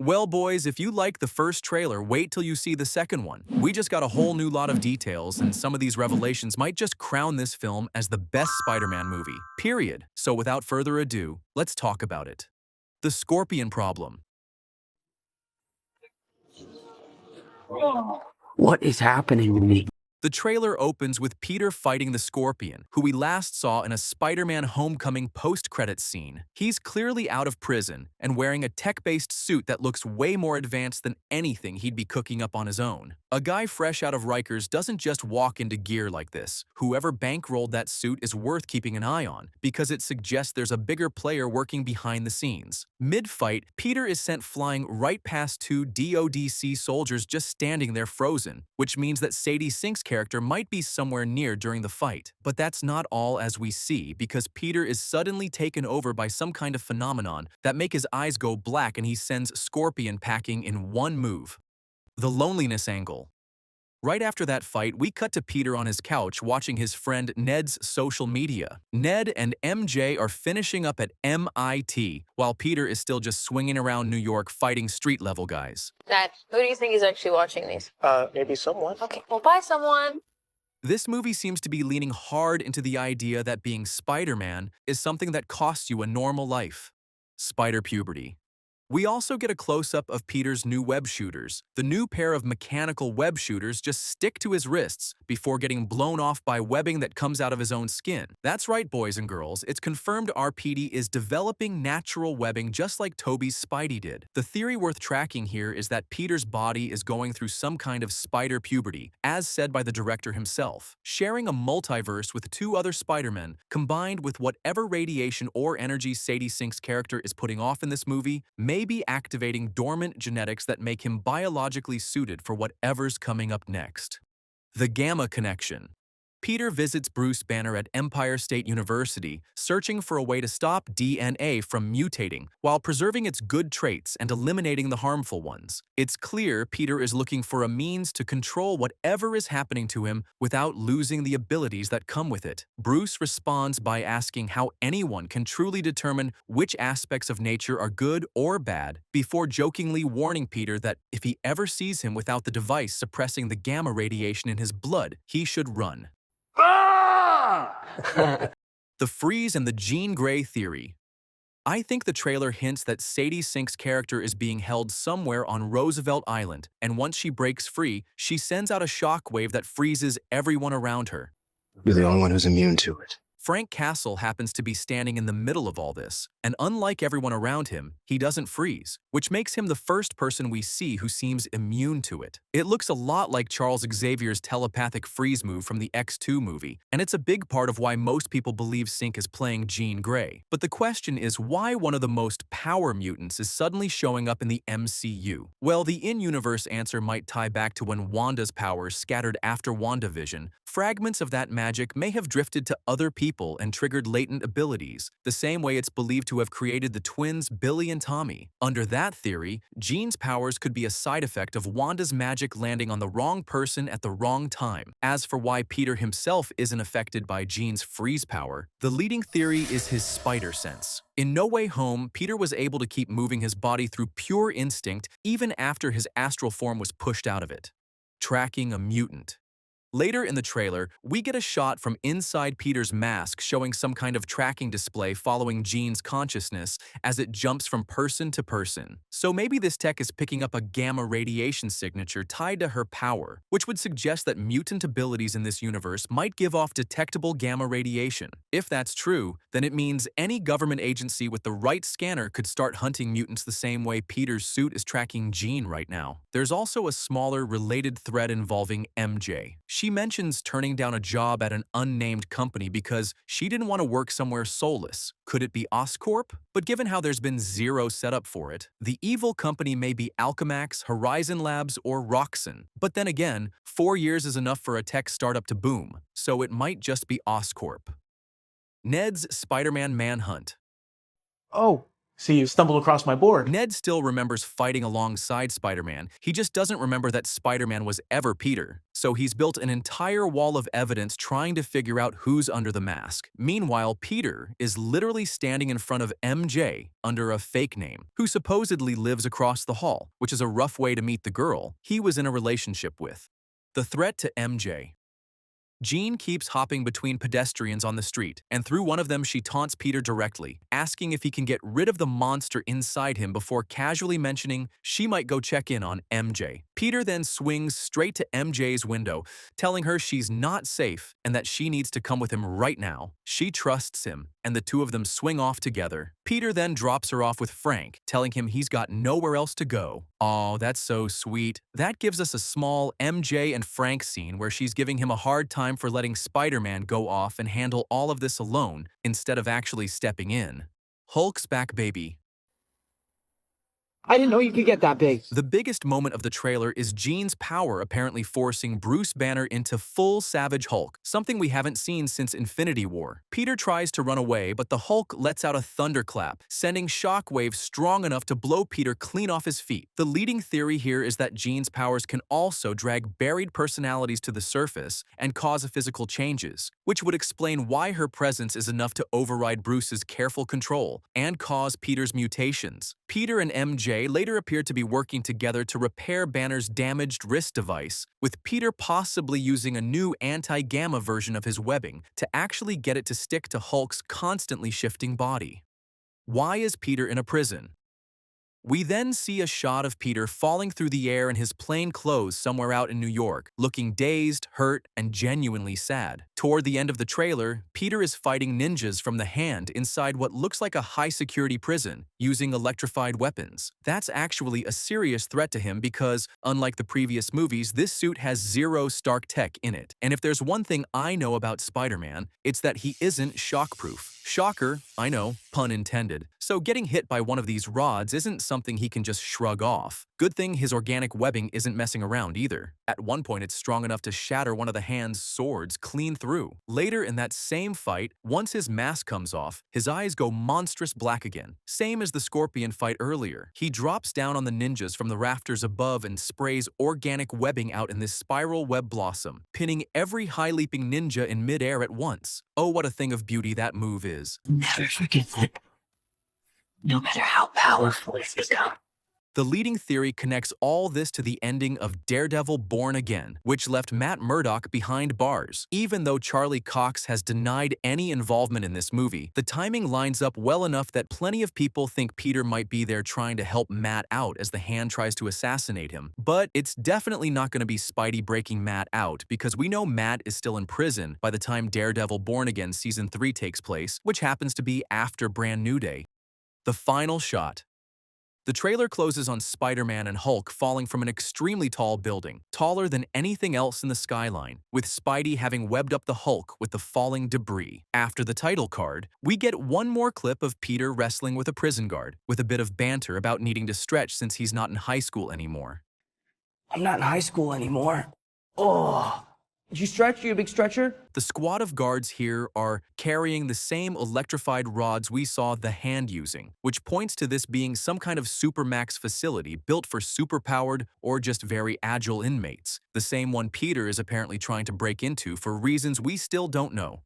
Well, boys, if you like the first trailer, wait till you see the second one. We just got a whole new lot of details, and some of these revelations might just crown this film as the best Spider-Man movie, period. So without further ado, let's talk about it. The Scorpion Problem. What is happening to me? The trailer opens with Peter fighting the Scorpion, who we last saw in a Spider-Man Homecoming post-credits scene. He's clearly out of prison and wearing a tech-based suit that looks way more advanced than anything he'd be cooking up on his own. A guy fresh out of Rikers doesn't just walk into gear like this. Whoever bankrolled that suit is worth keeping an eye on, because it suggests there's a bigger player working behind the scenes. Mid-fight, Peter is sent flying right past two DODC soldiers just standing there frozen, which means that Sadie Sink's character might be somewhere near during the fight. But that's not all as we see, because Peter is suddenly taken over by some kind of phenomenon that make his eyes go black and he sends Scorpion packing in one move. The loneliness angle. Right after that fight, we cut to Peter on his couch watching his friend Ned's social media. Ned and MJ are finishing up at MIT, while Peter is still just swinging around New York fighting street-level guys. Dad, who do you think is actually watching these? Maybe someone. Okay, well, bye, someone. This movie seems to be leaning hard into the idea that being Spider-Man is something that costs you a normal life. Spider puberty. We also get a close-up of Peter's new web shooters. The new pair of mechanical web shooters just stick to his wrists before getting blown off by webbing that comes out of his own skin. That's right, boys and girls, it's confirmed RPD is developing natural webbing just like Tobey's Spidey did. The theory worth tracking here is that Peter's body is going through some kind of spider puberty, as said by the director himself. Sharing a multiverse with two other Spider-Men, combined with whatever radiation or energy Sadie Sink's character is putting off in this movie, may be activating dormant genetics that make him biologically suited for whatever's coming up next. The Gamma Connection. Peter visits Bruce Banner at Empire State University, searching for a way to stop DNA from mutating while preserving its good traits and eliminating the harmful ones. It's clear Peter is looking for a means to control whatever is happening to him without losing the abilities that come with it. Bruce responds by asking how anyone can truly determine which aspects of nature are good or bad, before jokingly warning Peter that if he ever sees him without the device suppressing the gamma radiation in his blood, he should run. The freeze and the Jean Grey theory. I think the trailer hints that Sadie Sink's character is being held somewhere on Roosevelt Island, and once she breaks free, she sends out a shockwave that freezes everyone around her. You're the only one who's immune to it. Frank Castle happens to be standing in the middle of all this, and unlike everyone around him, he doesn't freeze, which makes him the first person we see who seems immune to it. It looks a lot like Charles Xavier's telepathic freeze move from the X2 movie, and it's a big part of why most people believe Sink is playing Jean Grey. But the question is why one of the most power mutants is suddenly showing up in the MCU? Well, the in-universe answer might tie back to when Wanda's powers scattered after WandaVision. Fragments of that magic may have drifted to other people and triggered latent abilities, the same way it's believed to have created the twins Billy and Tommy. Under that theory, Jean's powers could be a side effect of Wanda's magic landing on the wrong person at the wrong time. As for why Peter himself isn't affected by Jean's freeze power, the leading theory is his spider sense. In No Way Home, Peter was able to keep moving his body through pure instinct even after his astral form was pushed out of it. Tracking a mutant. Later in the trailer, we get a shot from inside Peter's mask showing some kind of tracking display following Jean's consciousness as it jumps from person to person. So maybe this tech is picking up a gamma radiation signature tied to her power, which would suggest that mutant abilities in this universe might give off detectable gamma radiation. If that's true, then it means any government agency with the right scanner could start hunting mutants the same way Peter's suit is tracking Jean right now. There's also a smaller related thread involving MJ. She mentions turning down a job at an unnamed company because she didn't want to work somewhere soulless. Could it be Oscorp? But given how there's been zero setup for it, the evil company may be Alchemax, Horizon Labs, or Roxxon. But then again, 4 years is enough for a tech startup to boom, so it might just be Oscorp. Ned's Spider-Man manhunt. Oh, so you stumbled across my board. Ned still remembers fighting alongside Spider-Man. He just doesn't remember that Spider-Man was ever Peter. so he's built an entire wall of evidence trying to figure out who's under the mask. Meanwhile, Peter is literally standing in front of MJ under a fake name, who supposedly lives across the hall, which is a rough way to meet the girl he was in a relationship with. The threat to MJ. Jean keeps hopping between pedestrians on the street, and through one of them she taunts Peter directly, asking if he can get rid of the monster inside him before casually mentioning she might go check in on MJ. Peter then swings straight to MJ's window, telling her she's not safe and that she needs to come with him right now. She trusts him, and the two of them swing off together. Peter then drops her off with Frank, telling him he's got nowhere else to go. Aw, that's so sweet. That gives us a small MJ and Frank scene where she's giving him a hard time for letting Spider-Man go off and handle all of this alone instead of actually stepping in. Hulk's back, baby. I didn't know you could get that big. The biggest moment of the trailer is Jean's power apparently forcing Bruce Banner into full Savage Hulk, something we haven't seen since Infinity War. Peter tries to run away, but the Hulk lets out a thunderclap, sending shockwaves strong enough to blow Peter clean off his feet. The leading theory here is that Jean's powers can also drag buried personalities to the surface and cause physical changes, which would explain why her presence is enough to override Bruce's careful control and cause Peter's mutations. Peter and MJ later appeared to be working together to repair Banner's damaged wrist device, with Peter possibly using a new anti-gamma version of his webbing to actually get it to stick to Hulk's constantly shifting body. Why is Peter in a prison? We then see a shot of Peter falling through the air in his plain clothes somewhere out in New York, looking dazed, hurt, and genuinely sad. Toward the end of the trailer, Peter is fighting ninjas from the Hand inside what looks like a high-security prison, using electrified weapons. That's actually a serious threat to him because, unlike the previous movies, this suit has zero Stark tech in it. And if there's one thing I know about Spider-Man, it's that he isn't shockproof. Shocker, I know, pun intended. So getting hit by one of these rods isn't something he can just shrug off. Good thing his organic webbing isn't messing around either. At one point it's strong enough to shatter one of the Hand's swords clean through. Later in that same fight, once his mask comes off, his eyes go monstrous black again. Same as the Scorpion fight earlier. He drops down on the ninjas from the rafters above and sprays organic webbing out in this spiral web blossom, pinning every high-leaping ninja in midair at once. Oh, what a thing of beauty that move is. Never forget that. No matter how powerful it's become. The leading theory connects all this to the ending of Daredevil Born Again, which left Matt Murdock behind bars. Even though Charlie Cox has denied any involvement in this movie, the timing lines up well enough that plenty of people think Peter might be there trying to help Matt out as the Hand tries to assassinate him. But it's definitely not going to be Spidey breaking Matt out, because we know Matt is still in prison by the time Daredevil Born Again Season 3 takes place, which happens to be after Brand New Day. The final shot. The trailer closes on Spider-Man and Hulk falling from an extremely tall building, taller than anything else in the skyline, with Spidey having webbed up the Hulk with the falling debris. After the title card, we get one more clip of Peter wrestling with a prison guard, with a bit of banter about needing to stretch since he's not in high school anymore. I'm not in high school anymore. Oh. Did you stretch? You a big stretcher? The squad of guards here are carrying the same electrified rods we saw the Hand using, which points to this being some kind of supermax facility built for superpowered or just very agile inmates, the same one Peter is apparently trying to break into for reasons we still don't know.